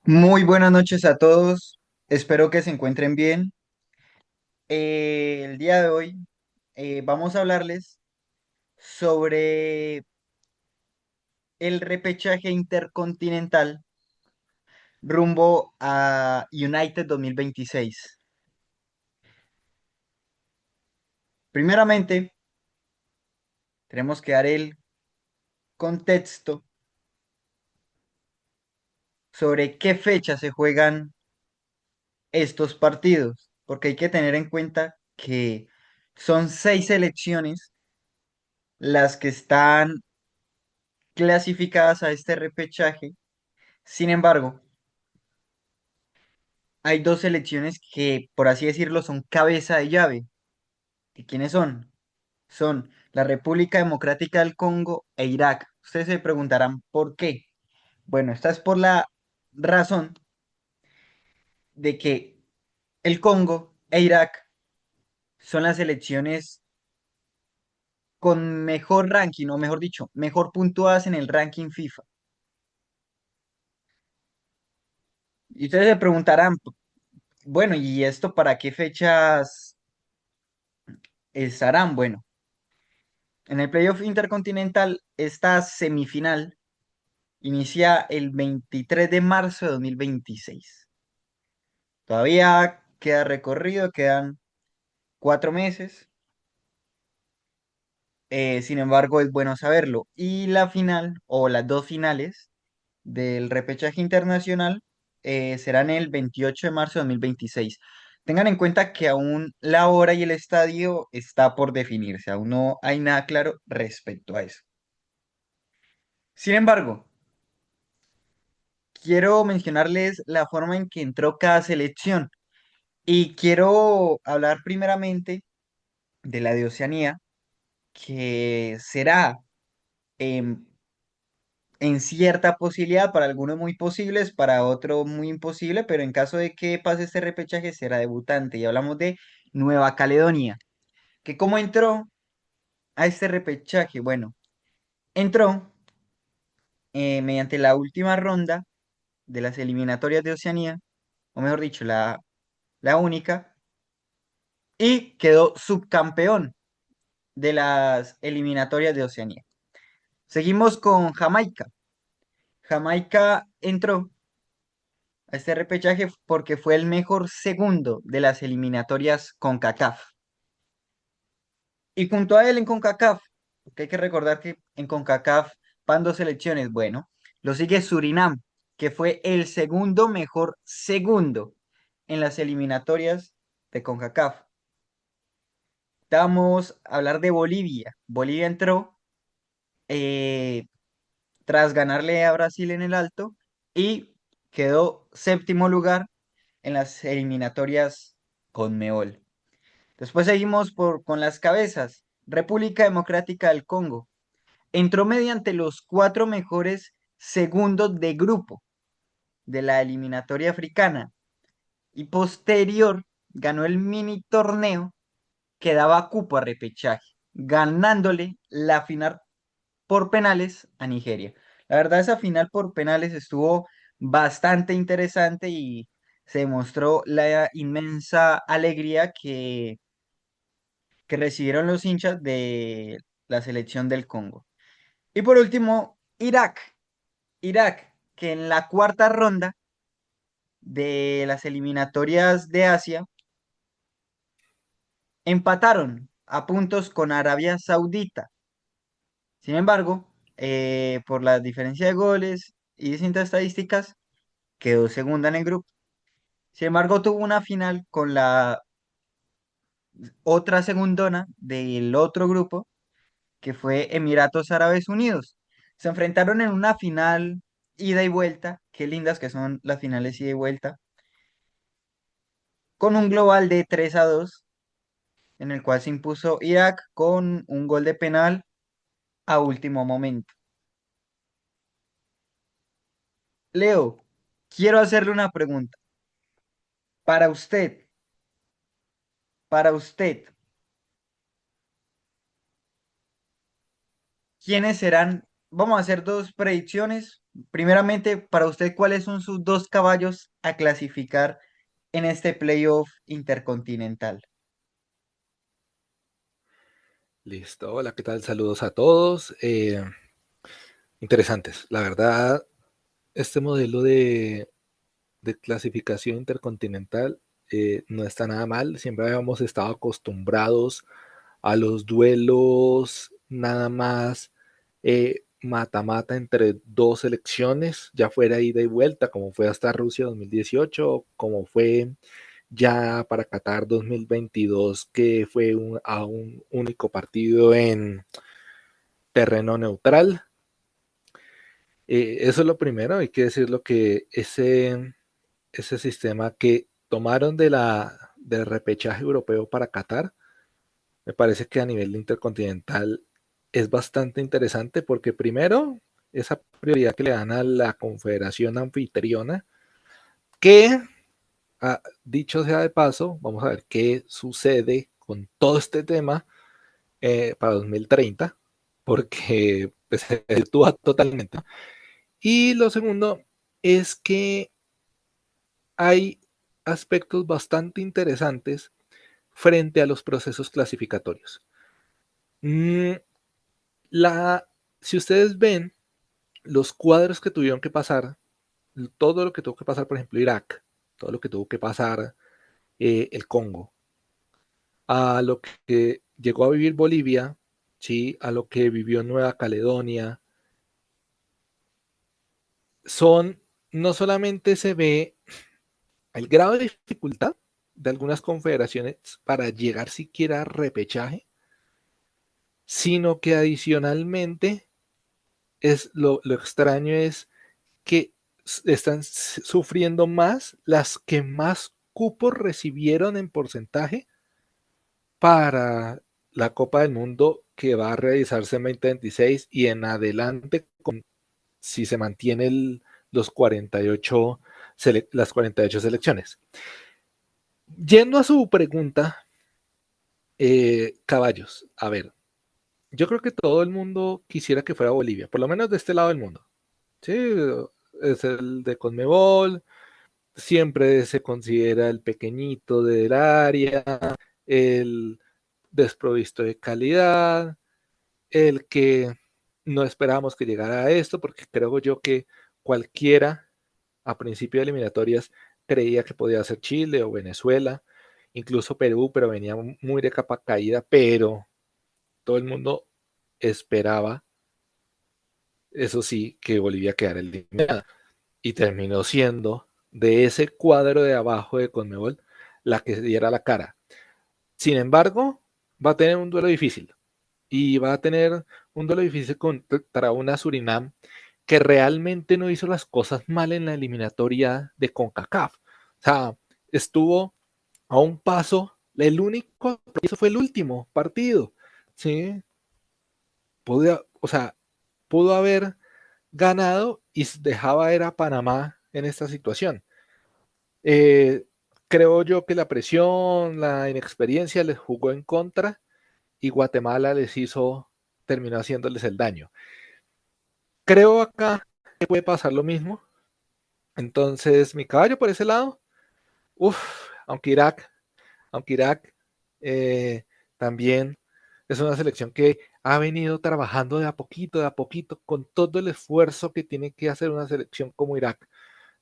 Muy buenas noches a todos. Espero que se encuentren bien. El día de hoy vamos a hablarles sobre el repechaje intercontinental rumbo a United 2026. Primeramente, tenemos que dar el contexto sobre qué fecha se juegan estos partidos, porque hay que tener en cuenta que son 6 selecciones las que están clasificadas a este repechaje. Sin embargo, hay dos selecciones que, por así decirlo, son cabeza de llave. ¿Y quiénes son? Son la República Democrática del Congo e Irak. Ustedes se preguntarán por qué. Bueno, esta es por la razón de que el Congo e Irak son las selecciones con mejor ranking, o mejor dicho, mejor puntuadas en el ranking FIFA. Y ustedes se preguntarán, bueno, ¿y esto para qué fechas estarán? Bueno, en el playoff intercontinental, esta semifinal inicia el 23 de marzo de 2026. Todavía queda recorrido, quedan 4 meses. Sin embargo, es bueno saberlo. Y la final, o las dos finales del repechaje internacional, serán el 28 de marzo de 2026. Tengan en cuenta que aún la hora y el estadio está por definirse. Aún no hay nada claro respecto a eso. Sin embargo, quiero mencionarles la forma en que entró cada selección. Y quiero hablar primeramente de la de Oceanía, que será em, en cierta posibilidad, para algunos muy posibles, para otros muy imposible, pero en caso de que pase este repechaje será debutante. Y hablamos de Nueva Caledonia, que cómo entró a este repechaje. Bueno, entró mediante la última ronda de las eliminatorias de Oceanía, o mejor dicho, la única, y quedó subcampeón de las eliminatorias de Oceanía. Seguimos con Jamaica. Jamaica entró a este repechaje porque fue el mejor segundo de las eliminatorias CONCACAF. Y junto a él en CONCACAF, porque hay que recordar que en CONCACAF van dos selecciones, bueno, lo sigue Surinam, que fue el segundo mejor segundo en las eliminatorias de CONCACAF. Vamos a hablar de Bolivia. Bolivia entró eh, tras ganarle a Brasil en el Alto y quedó séptimo lugar en las eliminatorias con Conmebol. Después seguimos con las cabezas. República Democrática del Congo entró mediante los cuatro mejores segundos de grupo de la eliminatoria africana y posterior ganó el mini torneo que daba cupo a repechaje, ganándole la final por penales a Nigeria. La verdad, esa final por penales estuvo bastante interesante y se demostró la inmensa alegría que recibieron los hinchas de la selección del Congo. Y por último, Irak. Irak, que en la cuarta ronda de las eliminatorias de Asia empataron a puntos con Arabia Saudita. Sin embargo, por la diferencia de goles y distintas estadísticas, quedó segunda en el grupo. Sin embargo, tuvo una final con la otra segundona del otro grupo, que fue Emiratos Árabes Unidos. Se enfrentaron en una final ida y vuelta, qué lindas que son las finales ida y vuelta, con un global de 3-2, en el cual se impuso Irak con un gol de penal a último momento. Leo, quiero hacerle una pregunta. Para usted, para usted, ¿quiénes serán vamos a hacer dos predicciones. Primeramente, para usted, ¿cuáles son sus dos caballos a clasificar en este playoff intercontinental? Listo, hola, ¿qué tal? Saludos a todos. Interesantes. La verdad, este modelo de clasificación intercontinental no está nada mal. Siempre habíamos estado acostumbrados a los duelos nada más mata-mata entre dos selecciones, ya fuera ida y vuelta, como fue hasta Rusia 2018, como fue ya para Qatar 2022, que fue a un único partido en terreno neutral. Eso es lo primero, hay que decirlo que ese sistema que tomaron del repechaje europeo para Qatar, me parece que a nivel intercontinental es bastante interesante porque primero, esa prioridad que le dan a la confederación anfitriona, que dicho sea de paso, vamos a ver qué sucede con todo este tema para 2030, porque pues, se actúa totalmente. Y lo segundo es que hay aspectos bastante interesantes frente a los procesos clasificatorios. Mm, la, si ustedes ven los cuadros que tuvieron que pasar, todo lo que tuvo que pasar, por ejemplo, Irak, todo lo que tuvo que pasar el Congo, a lo que llegó a vivir Bolivia, ¿sí? A lo que vivió Nueva Caledonia, son, no solamente se ve el grado de dificultad de algunas confederaciones para llegar siquiera a repechaje, sino que adicionalmente lo extraño es que están sufriendo más las que más cupos recibieron en porcentaje para la Copa del Mundo que va a realizarse en 2026 y en adelante, si se mantiene los 48, las 48 selecciones. Yendo a su pregunta, caballos, a ver, yo creo que todo el mundo quisiera que fuera Bolivia, por lo menos de este lado del mundo. Sí, es el de Conmebol, siempre se considera el pequeñito del área, el desprovisto de calidad, el que no esperábamos que llegara a esto, porque creo yo que cualquiera a principio de eliminatorias creía que podía ser Chile o Venezuela, incluso Perú, pero venía muy de capa caída, pero todo el mundo esperaba, eso sí, que Bolivia quedara eliminada. Y terminó siendo de ese cuadro de abajo de Conmebol la que diera la cara. Sin embargo, va a tener un duelo difícil. Y va a tener un duelo difícil contra una Surinam que realmente no hizo las cosas mal en la eliminatoria de CONCACAF. O sea, estuvo a un paso, el único que hizo fue el último partido. ¿Sí? O sea, pudo haber ganado y dejaba era a Panamá en esta situación. Eh, Creo yo que la presión, la inexperiencia les jugó en contra y Guatemala terminó haciéndoles el daño. Creo acá que puede pasar lo mismo. Entonces, mi caballo por ese lado, uff, aunque Irak eh, también es una selección que ha venido trabajando de a poquito, con todo el esfuerzo que tiene que hacer una selección como Irak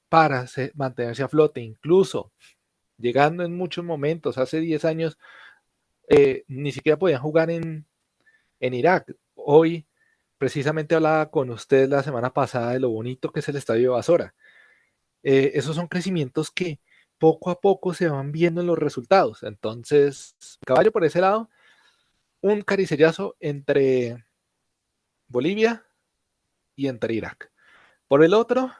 para mantenerse a flote, incluso llegando en muchos momentos, hace 10 años, ni siquiera podían jugar en Irak. Hoy, precisamente hablaba con usted la semana pasada de lo bonito que es el estadio de Basora. Esos son crecimientos que poco a poco se van viendo en los resultados. Entonces, caballo por ese lado, un caricellazo entre Bolivia y entre Irak. Por el otro,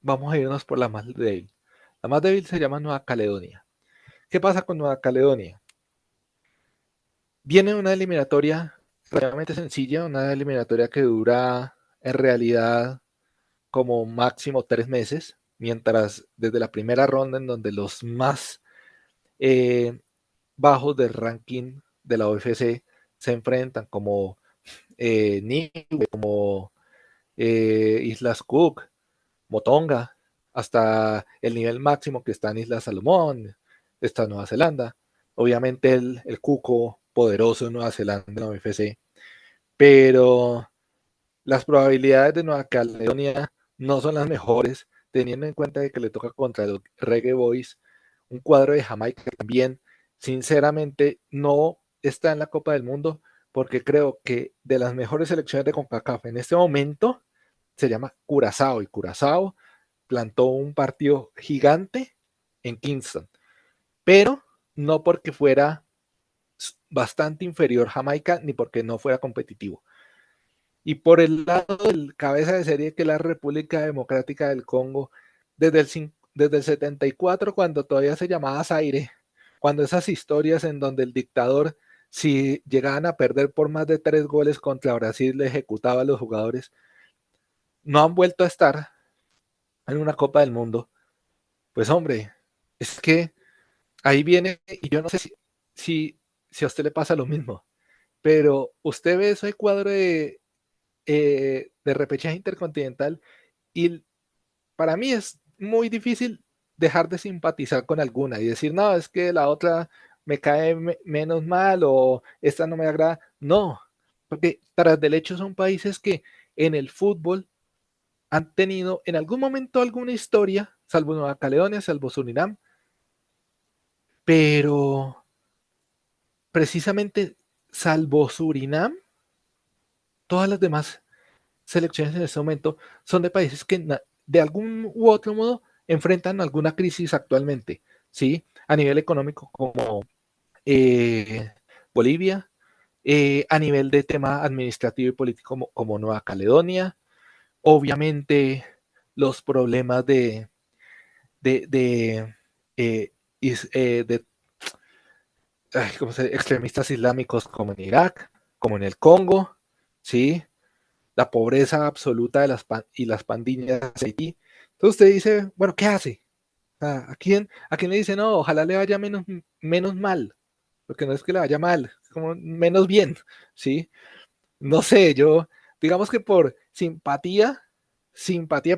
vamos a irnos por la más débil. La más débil se llama Nueva Caledonia. ¿Qué pasa con Nueva Caledonia? Viene una eliminatoria relativamente sencilla, una eliminatoria que dura en realidad como máximo 3 meses, mientras desde la primera ronda en donde los más eh, bajos del ranking de la OFC se enfrentan como Niue, como Islas Cook, Motonga, hasta el nivel máximo que está en Islas Salomón, está Nueva Zelanda. Obviamente el cuco poderoso de Nueva Zelanda en la UFC, pero las probabilidades de Nueva Caledonia no son las mejores, teniendo en cuenta de que le toca contra los Reggae Boys, un cuadro de Jamaica que también, sinceramente, no está en la Copa del Mundo, porque creo que de las mejores selecciones de CONCACAF en este momento se llama Curazao, y Curazao plantó un partido gigante en Kingston, pero no porque fuera bastante inferior Jamaica ni porque no fuera competitivo. Y por el lado del cabeza de serie que es la República Democrática del Congo, desde el 74, cuando todavía se llamaba Zaire, cuando esas historias en donde el dictador, si llegaban a perder por más de 3 goles contra Brasil, le ejecutaba a los jugadores, no han vuelto a estar en una Copa del Mundo. Pues hombre, es que ahí viene, y yo no sé si a usted le pasa lo mismo, pero usted ve ese cuadro de repechaje intercontinental y para mí es muy difícil dejar de simpatizar con alguna y decir, no, es que la otra me cae menos mal o esta no me agrada. No, porque tras del hecho son países que en el fútbol han tenido en algún momento alguna historia, salvo Nueva Caledonia, salvo Surinam, pero precisamente salvo Surinam, todas las demás selecciones en este momento son de países que de algún u otro modo enfrentan alguna crisis actualmente, ¿sí? A nivel económico como eh, Bolivia, a nivel de tema administrativo y político como Nueva Caledonia, obviamente los problemas de, eh, de ¿cómo extremistas islámicos como en Irak, como en el Congo, ¿sí? La pobreza absoluta de y las pandillas de Haití. Entonces usted dice, bueno, ¿qué hace? ¿A quién le dice, no, ojalá le vaya menos mal? Porque no es que le vaya mal, es como menos bien, ¿sí? No sé, yo, digamos que por simpatía,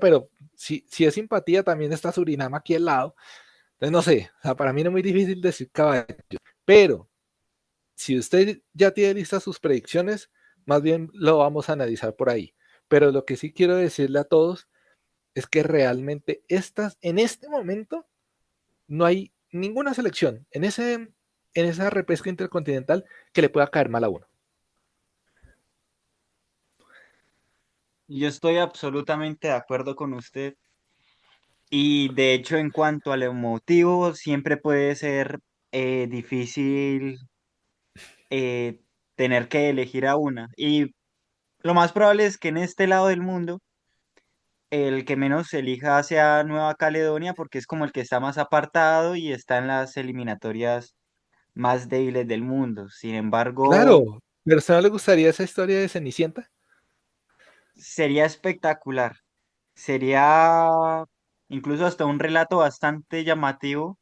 pero si es simpatía, también está Surinam aquí al lado. Entonces, no sé, o sea, para mí no es muy difícil decir caballo. Pero si usted ya tiene listas sus predicciones, más bien lo vamos a analizar por ahí. Pero lo que sí quiero decirle a todos es que realmente en este momento no hay ninguna selección en esa repesca intercontinental que le pueda caer mal a uno. Yo estoy absolutamente de acuerdo con usted y de hecho en cuanto al emotivo siempre puede ser difícil eh, tener que elegir a una y lo más probable es que en este lado del mundo el que menos elija sea Nueva Caledonia porque es como el que está más apartado y está en las eliminatorias más débiles del mundo. Sin embargo, Claro, pero ¿a usted no le gustaría esa historia de Cenicienta? sería espectacular. Sería incluso hasta un relato bastante llamativo,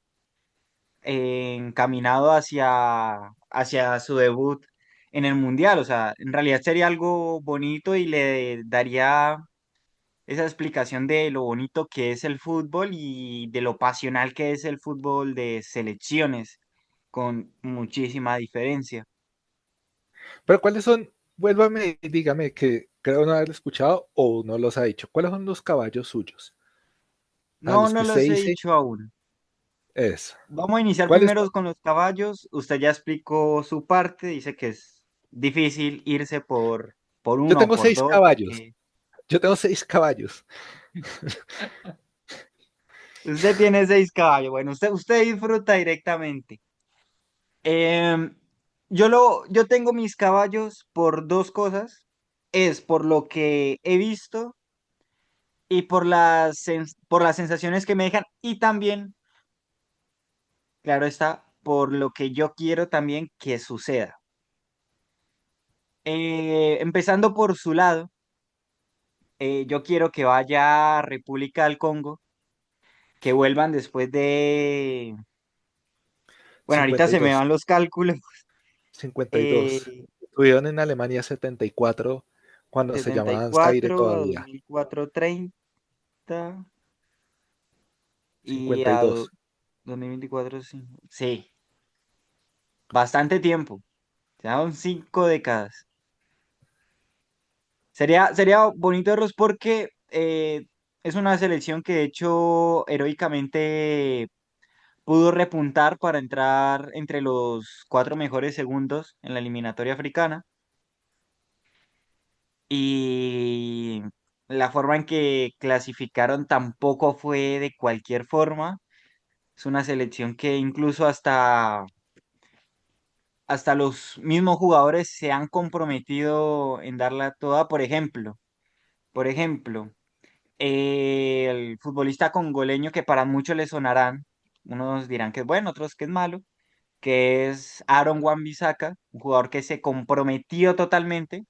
encaminado hacia su debut en el Mundial. O sea, en realidad sería algo bonito y le daría esa explicación de lo bonito que es el fútbol y de lo pasional que es el fútbol de selecciones, con muchísima diferencia. Pero ¿cuáles son? Vuélvame y dígame que creo no haber escuchado o no los ha dicho. ¿Cuáles son los caballos suyos? A No, los no que usted los he dice dicho aún. eso. Vamos a iniciar ¿Cuáles primero son? con los caballos. Usted ya explicó su parte, dice que es difícil irse por Yo uno o tengo por seis dos, caballos. porque Yo tengo 6 caballos. usted tiene 6 caballos. Bueno, usted disfruta directamente. Em, yo tengo mis caballos por dos cosas. Es por lo que he visto y por las sensaciones que me dejan y también, claro está, por lo que yo quiero también que suceda. Empezando por su lado, yo quiero que vaya a República del Congo, que vuelvan después de, bueno, ahorita se me 52. van los cálculos. 52. eh, Estuvieron en Alemania 74 cuando se setenta y llamaban Zaire cuatro a todavía, 2004 30 y a 52. 2024 sí. Sí, bastante tiempo. Son 5 décadas. Sería bonito verlos porque es una selección que de hecho heroicamente pudo repuntar para entrar entre los 4 mejores segundos en la eliminatoria africana. Y la forma en que clasificaron tampoco fue de cualquier forma. Es una selección que incluso hasta los mismos jugadores se han comprometido en darla toda. Por ejemplo, el futbolista congoleño que para muchos le sonarán, unos dirán que es bueno, otros que es malo, que es Aaron Wan-Bissaka, un jugador que se comprometió totalmente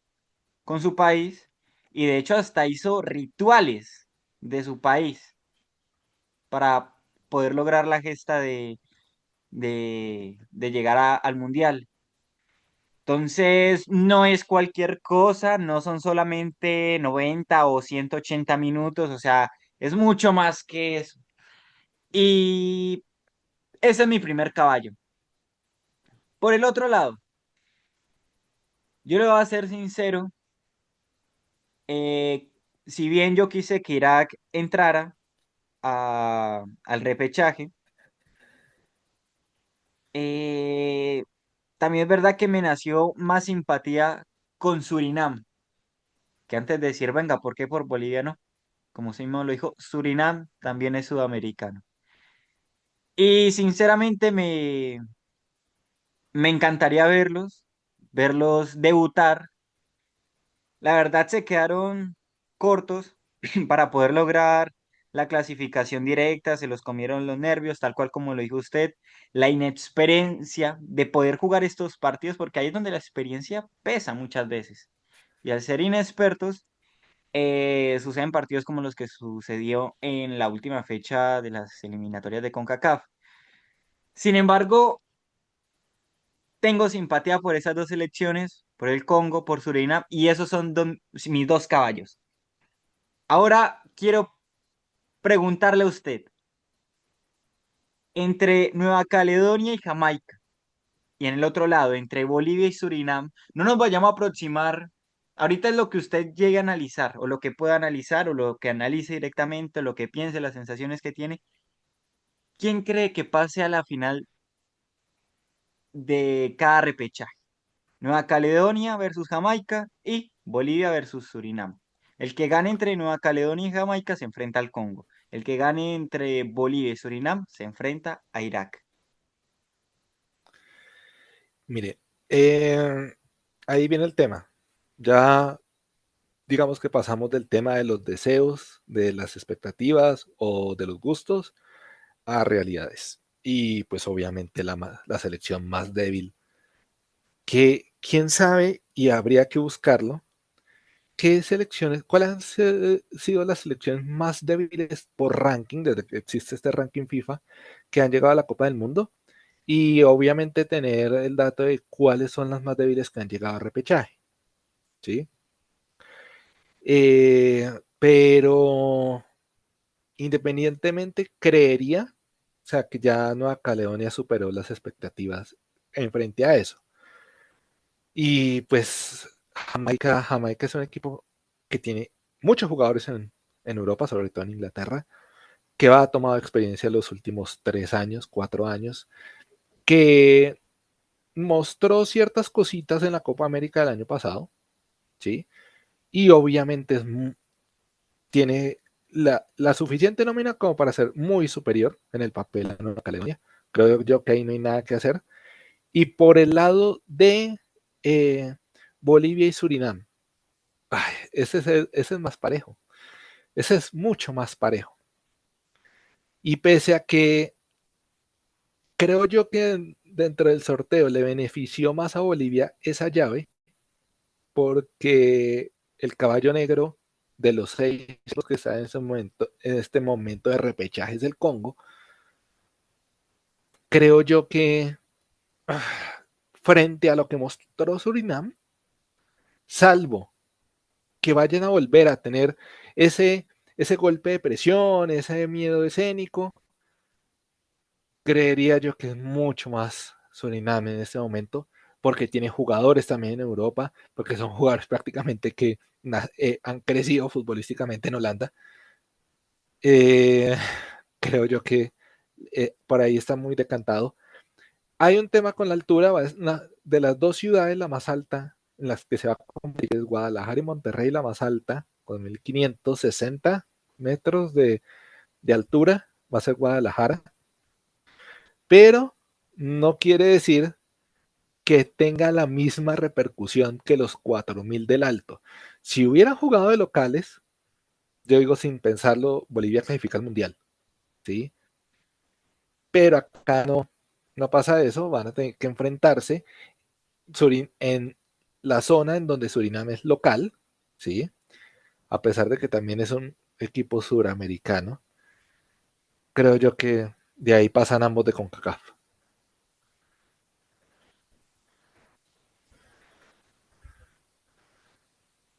con su país y de hecho hasta hizo rituales de su país para poder lograr la gesta de llegar al mundial. Entonces, no es cualquier cosa, no son solamente 90 o 180 minutos, o sea, es mucho más que eso. Y ese es mi primer caballo. Por el otro lado, yo le voy a ser sincero, eh, si bien yo quise que Irak entrara al repechaje, eh, también es verdad que me nació más simpatía con Surinam, que antes de decir, venga, ¿por qué por Bolivia no? Como usted mismo lo dijo, Surinam también es sudamericano. Y sinceramente me encantaría verlos debutar. La verdad se quedaron cortos para poder lograr la clasificación directa, se los comieron los nervios, tal cual como lo dijo usted, la inexperiencia de poder jugar estos partidos, porque ahí es donde la experiencia pesa muchas veces. Y al ser inexpertos, suceden partidos como los que sucedió en la última fecha de las eliminatorias de CONCACAF. Sin embargo, tengo simpatía por esas dos selecciones, por el Congo, por Surinam, y esos son mis dos caballos. Ahora quiero preguntarle a usted, entre Nueva Caledonia y Jamaica, y en el otro lado, entre Bolivia y Surinam, no nos vayamos a aproximar, ahorita es lo que usted llegue a analizar, o lo que pueda analizar, o lo que analice directamente, o lo que piense, las sensaciones que tiene. ¿Quién cree que pase a la final de cada repechaje? Nueva Caledonia versus Jamaica y Bolivia versus Surinam. El que gane entre Nueva Caledonia y Jamaica se enfrenta al Congo. El que gane entre Bolivia y Surinam se enfrenta a Irak. Mire, eh, ahí viene el tema. Ya digamos que pasamos del tema de los deseos, de las expectativas o de los gustos a realidades. Y pues obviamente la selección más débil, que quién sabe y habría que buscarlo, qué selecciones, cuáles han sido las selecciones más débiles por ranking, desde que existe este ranking FIFA, que han llegado a la Copa del Mundo. Y obviamente tener el dato de cuáles son las más débiles que han llegado a repechaje, ¿sí? Pero independientemente, creería, o sea, que ya Nueva Caledonia superó las expectativas en frente a eso. Y pues Jamaica es un equipo que tiene muchos jugadores en Europa, sobre todo en Inglaterra, que ha tomado experiencia los últimos 3 años, 4 años, que mostró ciertas cositas en la Copa América del año pasado, ¿sí? Y obviamente tiene la suficiente nómina como para ser muy superior en el papel a Nueva Caledonia. Creo yo que ahí no hay nada que hacer. Y por el lado de eh, Bolivia y Surinam, ay, ese es más parejo. Ese es mucho más parejo. Y pese a que creo yo que dentro del sorteo le benefició más a Bolivia esa llave, porque el caballo negro de los 6 que está en este momento de repechaje es el Congo, creo yo que frente a lo que mostró Surinam, salvo que vayan a volver a tener ese, ese golpe de presión, ese miedo escénico, creería yo que es mucho más Surinam en este momento, porque tiene jugadores también en Europa, porque son jugadores prácticamente que han crecido futbolísticamente en Holanda. Eh, creo yo que por ahí está muy decantado. Hay un tema con la altura, es una de las dos ciudades la más alta en las que se va a competir es Guadalajara y Monterrey, la más alta, con 1560 metros de altura, va a ser Guadalajara, pero no quiere decir que tenga la misma repercusión que los 4000 del alto. Si hubieran jugado de locales, yo digo sin pensarlo, Bolivia clasifica al mundial, ¿sí? Pero acá no, no pasa eso, van a tener que enfrentarse en la zona en donde Surinam es local, ¿sí? A pesar de que también es un equipo suramericano, creo yo que de ahí pasan ambos de CONCACAF.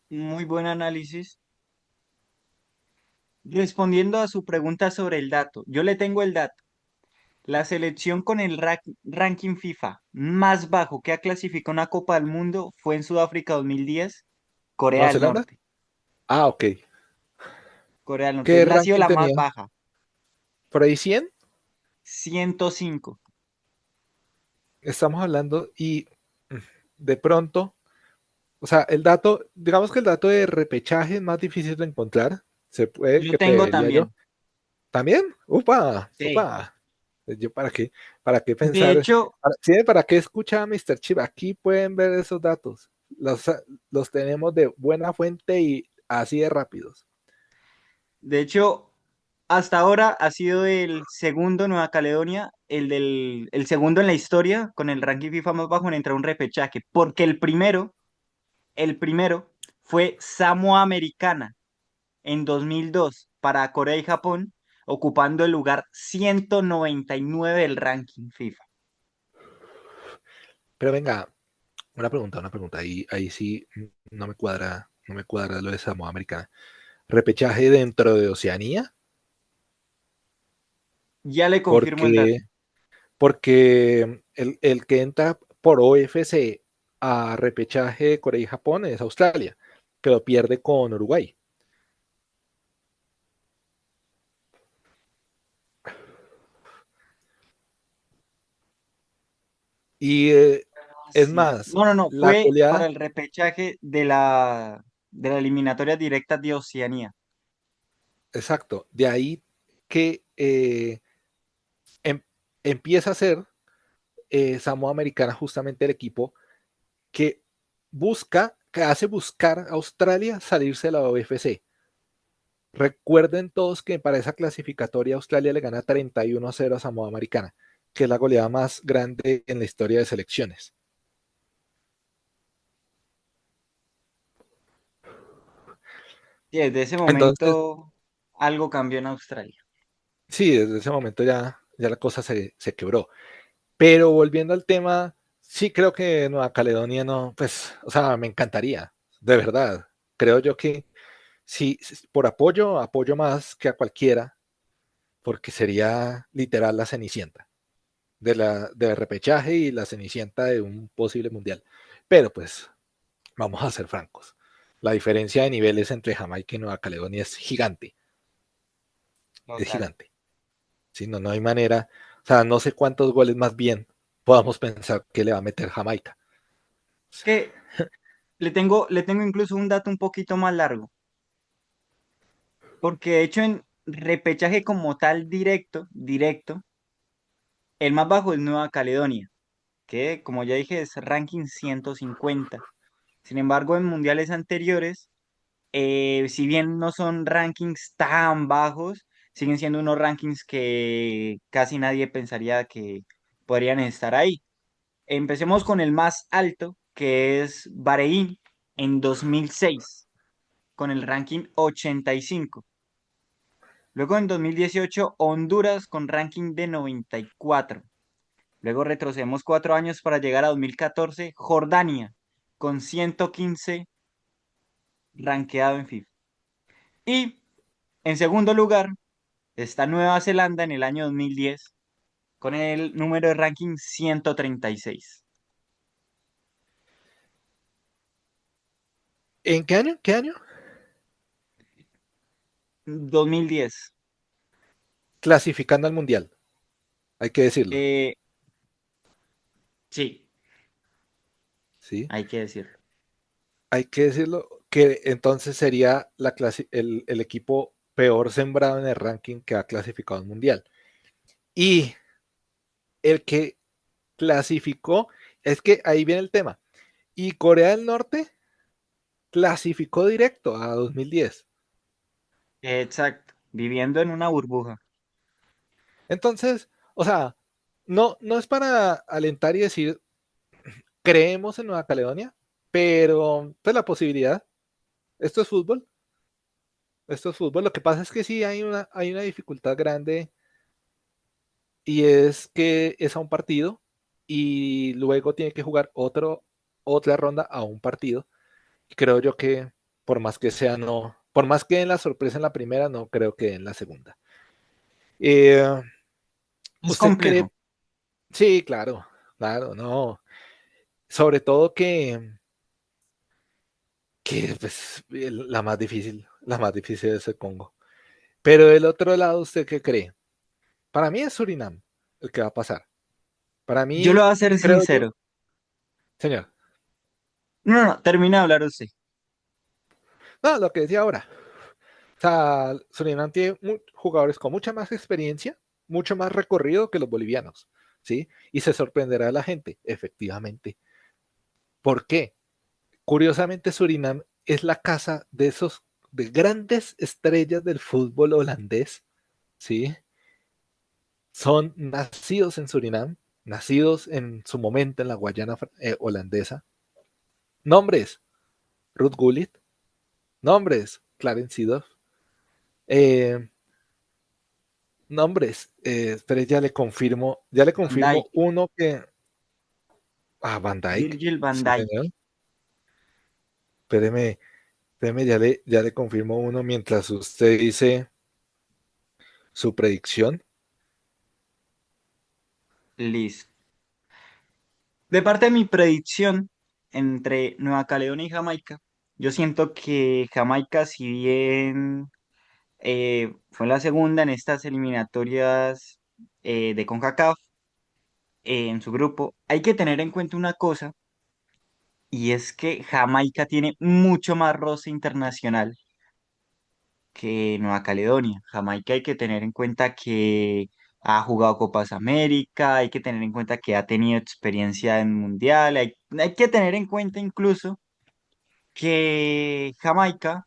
Muy buen análisis. Respondiendo a su pregunta sobre el dato, yo le tengo el dato. La selección con el ranking FIFA más bajo que ha clasificado una Copa del Mundo fue en Sudáfrica 2010, Corea ¿Nueva del Zelanda? Norte. Ah, ok. Corea del Norte. ¿Qué Es la ha sido ranking la más tenía? baja, ¿Por ahí 100? 105. Estamos hablando y de pronto, o sea, el dato, digamos que el dato de repechaje es más difícil de encontrar, se puede, Yo tengo creería yo. también. ¿También? ¡Upa! Sí. ¡Upa! ¿Yo para qué De pensar? hecho, ¿Sí? ¿Para qué escuchar a Mr. Chip? Aquí pueden ver esos datos. Los tenemos de buena fuente y así de rápidos. de hecho, hasta ahora ha sido el segundo Nueva Caledonia, el segundo en la historia con el ranking FIFA más bajo en entrar a un repechaje, porque el primero fue Samoa Americana en 2002 para Corea y Japón, ocupando el lugar 199 del ranking FIFA. Pero venga, una pregunta. Ahí sí no me cuadra lo de Samoa Americana. ¿Repechaje dentro de Oceanía? Ya le confirmo el dato. Porque, porque el que entra por OFC a repechaje de Corea y Japón es Australia, que lo pierde con Uruguay. Y Ah, es sí. más, No, no, no, la fue para goleada, el repechaje de la eliminatoria directa de Oceanía. exacto, de ahí que em- empieza a ser Samoa Americana justamente el equipo que que hace buscar a Australia salirse de la OFC. Recuerden todos que para esa clasificatoria Australia le gana 31-0 a Samoa Americana, que es la goleada más grande en la historia de selecciones. Y desde ese Entonces, momento algo cambió en Australia. sí, desde ese momento ya la cosa se quebró. Pero volviendo al tema, sí creo que Nueva Caledonia no, pues, o sea, me encantaría, de verdad. Creo yo que sí, por apoyo más que a cualquiera, porque sería literal la cenicienta de repechaje y la cenicienta de un posible mundial. Pero pues, vamos a ser francos. La diferencia de niveles entre Jamaica y Nueva Caledonia es gigante, es Total. gigante. ¿Sí? No, no hay manera, o sea, no sé cuántos goles más bien podamos pensar que le va a meter Jamaica. Es que le tengo incluso un dato un poquito más largo, porque de hecho en repechaje como tal directo, el más bajo es Nueva Caledonia, que como ya dije es ranking 150. Sin embargo, en mundiales anteriores, si bien no son rankings tan bajos, siguen siendo unos rankings que casi nadie pensaría que podrían estar ahí. Empecemos con el más alto, que es Bahrein en 2006, con el ranking 85. Luego en 2018, Honduras con ranking de 94. Luego retrocedemos 4 años para llegar a 2014, Jordania con 115 rankeado en FIFA. Y en segundo lugar está Nueva Zelanda en el año 2010 con el número de ranking 136. ¿En qué año? ¿Qué año? 2010. Clasificando al Mundial, hay que decirlo, Eh, sí, ¿sí? hay que decirlo. Hay que decirlo que entonces sería el equipo peor sembrado en el ranking que ha clasificado al Mundial. Y el que clasificó, es que ahí viene el tema. Y Corea del Norte clasificó directo a 2010. Exacto, viviendo en una burbuja. Entonces, o sea, no es para alentar y decir, creemos en Nueva Caledonia, pero pues la posibilidad, esto es fútbol, esto es fútbol. Lo que pasa es que sí hay una dificultad grande y es que es a un partido y luego tiene que jugar otra ronda a un partido. Creo yo que por más que sea, no, por más que en la sorpresa en la primera, no creo que en la segunda. Eh, Es ¿Usted complejo. cree? Sí, claro, claro, no. Sobre todo que pues, la más difícil es el Congo. Pero del otro lado, ¿usted qué cree? Para mí es Surinam el que va a pasar. Para Yo lo mí, voy a ser creo yo, sincero. señor. No, no, termina de hablar usted. No, lo que decía ahora. O sea, Surinam tiene jugadores con mucha más experiencia, mucho más recorrido que los bolivianos, ¿sí? Y se sorprenderá a la gente, efectivamente. ¿Por qué? Curiosamente, Surinam es la casa de esos de grandes estrellas del fútbol holandés, ¿sí? Son nacidos en Surinam, nacidos en su momento en la Guayana holandesa. Nombres, Ruud Gullit, nombres, Clarence Seedorf, eh, nombres, espere, ya le Van Dijk, confirmo uno que, Van Dijk, Virgil van sí Dijk. señor, espéreme, espéreme, ya le confirmo uno mientras usted dice su predicción. Listo. De parte de mi predicción entre Nueva Caledonia y Jamaica, yo siento que Jamaica, si bien fue la segunda en estas eliminatorias de CONCACAF en su grupo, hay que tener en cuenta una cosa, y es que Jamaica tiene mucho más roce internacional que Nueva Caledonia. Jamaica hay que tener en cuenta que ha jugado Copas América, hay que tener en cuenta que ha tenido experiencia en Mundial, hay que tener en cuenta incluso que Jamaica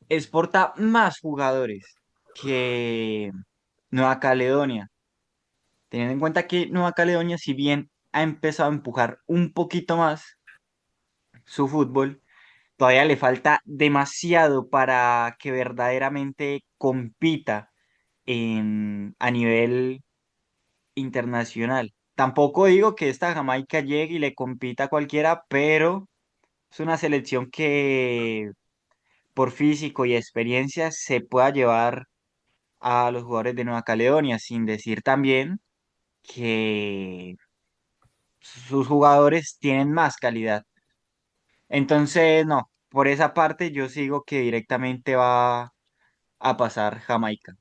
exporta más jugadores que Nueva Caledonia. Teniendo en cuenta que Nueva Caledonia, si bien ha empezado a empujar un poquito más su fútbol, todavía le falta demasiado para que verdaderamente compita a nivel internacional. Tampoco digo que esta Jamaica llegue y le compita a cualquiera, pero es una selección que por físico y experiencia se pueda llevar a los jugadores de Nueva Caledonia, sin decir también que sus jugadores tienen más calidad. Entonces, no, por esa parte yo sigo que directamente va a pasar Jamaica.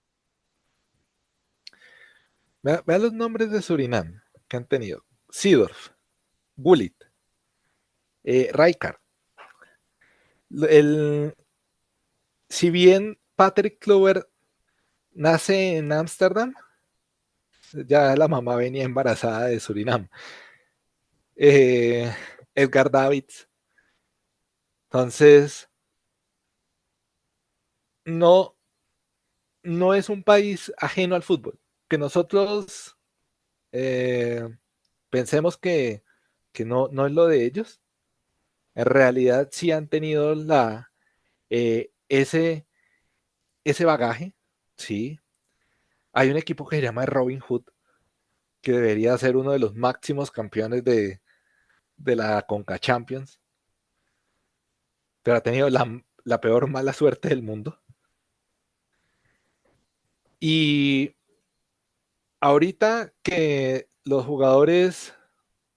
Vea los nombres de Surinam que han tenido. Seedorf, Gullit, Rijkaard. El, si bien Patrick Kluivert nace en Ámsterdam, ya la mamá venía embarazada de Surinam. Eh, Edgar Davids. Entonces, no, no es un país ajeno al fútbol. Que nosotros eh, pensemos que no es lo de ellos. En realidad sí han tenido ese, ese bagaje. Sí. Hay un equipo que se llama Robin Hood, que debería ser uno de los máximos campeones de la Conca Champions. pero ha tenido la peor mala suerte del mundo. Y ahorita que los jugadores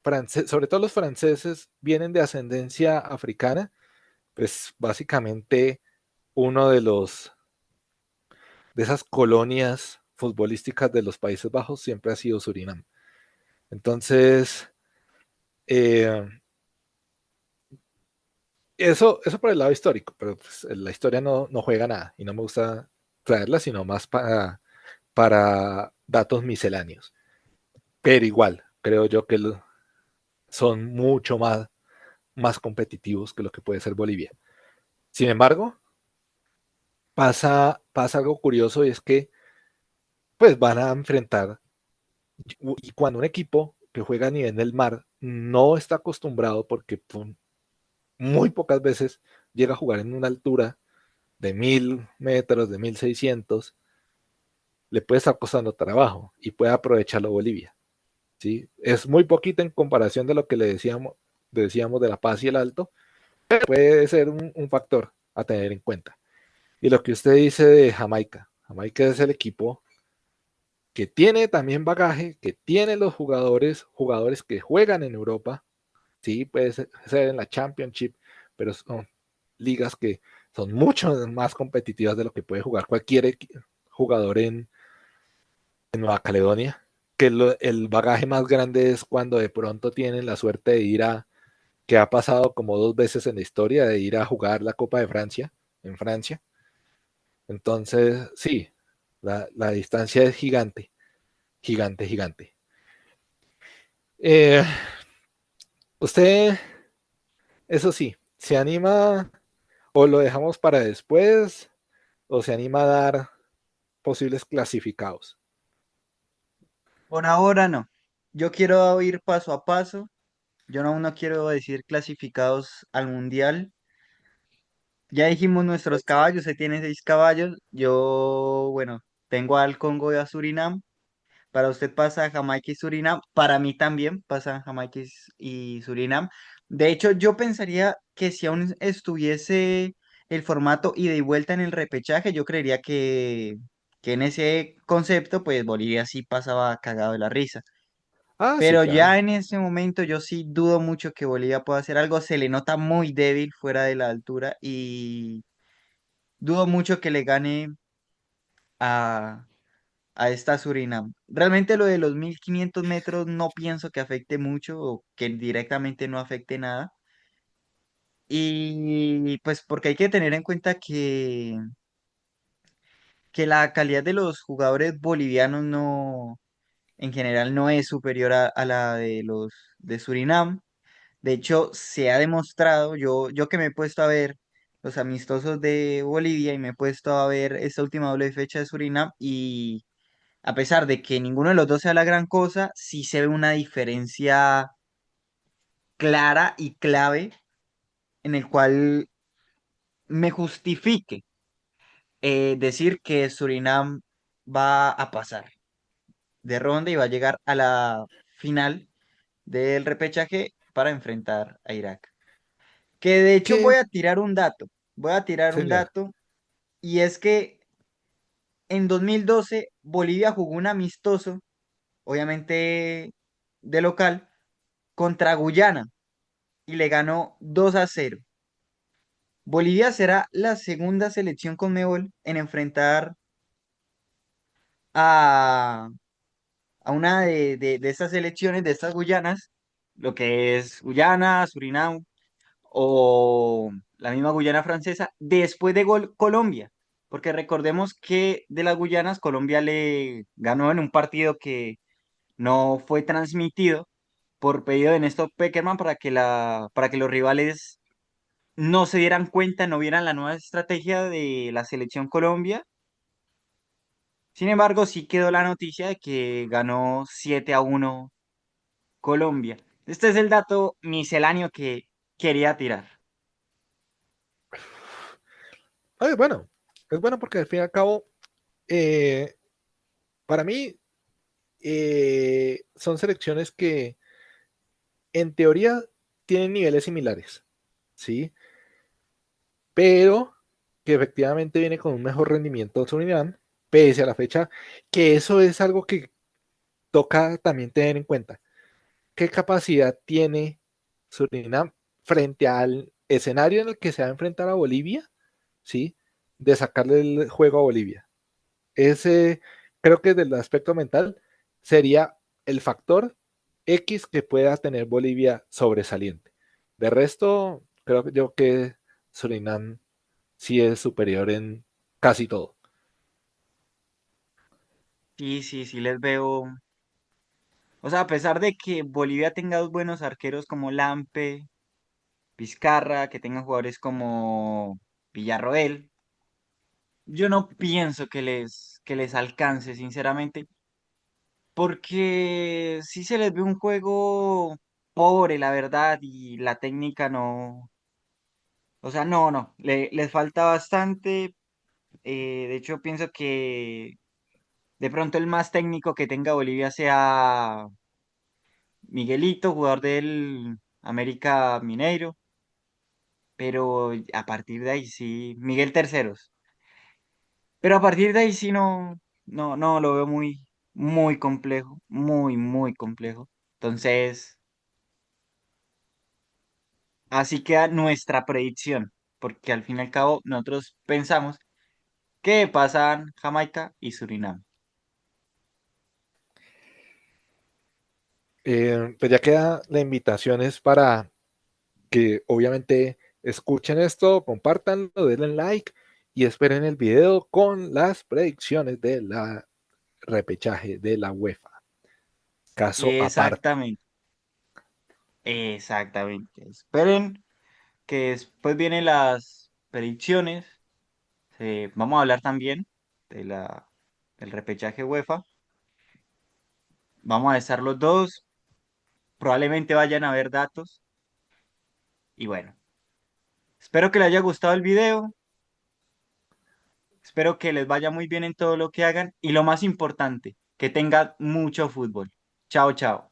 franceses, sobre todo los franceses, vienen de ascendencia africana, pues básicamente uno de esas colonias futbolísticas de los Países Bajos siempre ha sido Surinam. Entonces, eh, eso por el lado histórico, pero pues, la historia no juega nada y no me gusta traerla, sino más para datos misceláneos. Pero igual, creo yo que son mucho más competitivos que lo que puede ser Bolivia. Sin embargo, pasa algo curioso y es que pues van a enfrentar, y cuando un equipo que juega a nivel del mar no está acostumbrado porque muy pocas veces llega a jugar en una altura de 1000 metros, de 1600, le puede estar costando trabajo y puede aprovecharlo Bolivia. ¿Sí? Es muy poquito en comparación de lo que decíamos de La Paz y el Alto, pero puede ser un factor a tener en cuenta. Y lo que usted dice de Jamaica, Jamaica es el equipo que tiene también bagaje, que tiene los jugadores que juegan en Europa, sí, puede ser en la Championship, pero son ligas que son mucho más competitivas de lo que puede jugar cualquier jugador en Nueva Caledonia, que el bagaje más grande es cuando de pronto tienen la suerte de ir que ha pasado como 2 veces en la historia, de ir a jugar la Copa de Francia, en Francia. Entonces, sí, la distancia es gigante, gigante, gigante. Eh, usted, eso sí, se anima o lo dejamos para después o se anima a dar posibles clasificados. Por ahora no. Yo quiero ir paso a paso. Yo aún no quiero decir clasificados al mundial. Ya dijimos nuestros caballos, usted tiene 6 caballos. Yo, bueno, tengo al Congo y a Surinam. Para usted pasa Jamaica y Surinam. Para mí también pasan Jamaica y Surinam. De hecho, yo pensaría que si aún estuviese el formato ida y vuelta en el repechaje, yo creería que en ese concepto, pues Bolivia sí pasaba cagado de la risa. Ah, sí, Pero ya claro. en ese momento yo sí dudo mucho que Bolivia pueda hacer algo. Se le nota muy débil fuera de la altura y dudo mucho que le gane a, a esta Surinam. Realmente lo de los 1500 metros no pienso que afecte mucho o que directamente no afecte nada. Y pues porque hay que tener en cuenta que la calidad de los jugadores bolivianos no, en general no es superior a la de los de Surinam. De hecho, se ha demostrado, yo que me he puesto a ver los amistosos de Bolivia y me he puesto a ver esta última doble fecha de Surinam y a pesar de que ninguno de los dos sea la gran cosa, sí se ve una diferencia clara y clave en el cual me justifique decir que Surinam va a pasar de ronda y va a llegar a la final del repechaje para enfrentar a Irak. Que de hecho ¿Qué, voy a tirar un señor? dato, y es que en 2012 Bolivia jugó un amistoso, obviamente de local, contra Guyana y le ganó 2-0. Bolivia será la segunda selección Conmebol en enfrentar a, a una de estas selecciones, de estas Guyanas, lo que es Guyana, Surinam o la misma Guyana francesa, después de Colombia. Porque recordemos que de las Guyanas, Colombia le ganó en un partido que no fue transmitido por pedido de Néstor Peckerman para que los rivales no se dieran cuenta, no vieran la nueva estrategia de la selección Colombia. Sin embargo, sí quedó la noticia de que ganó 7-1 Colombia. Este es el dato misceláneo que quería tirar. Bueno, es bueno porque al fin y al cabo, eh, para mí, son selecciones que en teoría tienen niveles similares, ¿sí? pero que efectivamente viene con un mejor rendimiento Surinam, pese a la fecha, que eso es algo que toca también tener en cuenta. ¿Qué capacidad tiene Surinam frente al escenario en el que se va a enfrentar a Bolivia? ¿Sí? De sacarle el juego a Bolivia. Ese, creo que del aspecto mental, sería el factor X que pueda tener Bolivia sobresaliente. De resto, creo yo que Surinam sí es superior en casi todo. Sí, sí, sí les veo. O sea, a pesar de que Bolivia tenga dos buenos arqueros como Lampe, Vizcarra, que tenga jugadores como Villarroel, yo no pienso que les alcance, sinceramente, porque sí se les ve un juego pobre, la verdad, y la técnica no. O sea, no, les falta bastante. De hecho, pienso que de pronto el más técnico que tenga Bolivia sea Miguelito, jugador del América Mineiro, pero a partir de ahí sí, Miguel Terceros, pero a partir de ahí sí no, lo veo muy complejo, muy complejo. Entonces, así queda nuestra predicción, porque al fin y al cabo nosotros pensamos que pasan Jamaica y Surinam. Pues ya queda la invitación es para que obviamente escuchen esto, compartanlo, denle like y esperen el video con las predicciones de la repechaje de la UEFA. Caso aparte. Exactamente, exactamente. Esperen que después vienen las predicciones. Vamos a hablar también de del repechaje UEFA. Vamos a estar los dos. Probablemente vayan a ver datos. Y bueno, espero que les haya gustado el video. Espero que les vaya muy bien en todo lo que hagan. Y lo más importante, que tengan mucho fútbol. Chao, chao.